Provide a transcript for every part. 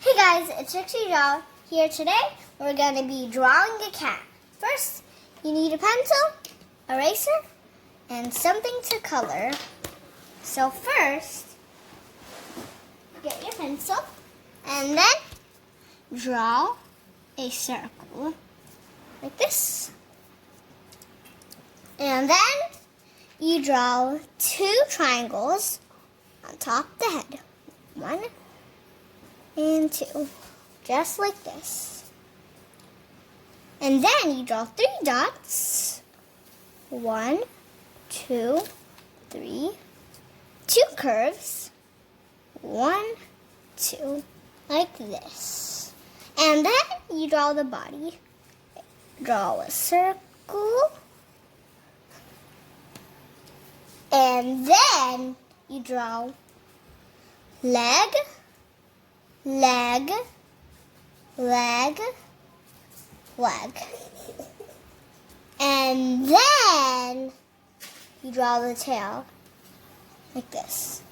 Hey guys, it's Trixie Doll here. Today we're going to be drawing a cat. First, you need a pencil, eraser, and something to color. So first, get your pencil and then draw a circle like this. And then you draw two triangles on top of the head. One and two, just like this. And then you draw three dots. 1, 2, 3. Two curves. 1, 2, like this. And then you draw the body. Draw a circle. And then you draw leg, leg, leg, leg. And then you draw the tail like this.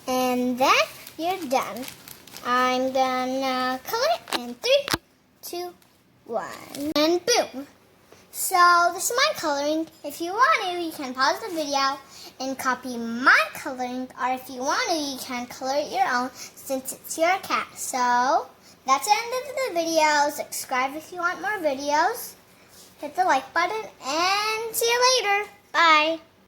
And then you're done. I'm gonna color it in 3, 2, 1, and boom. So this is my coloring. If you want to, you can pause the video and copy my coloring, or if you want to, you can color it your own since it's your cat. So that's the end of the video. Subscribe if you want more videos. Hit the like button and see you later. Bye.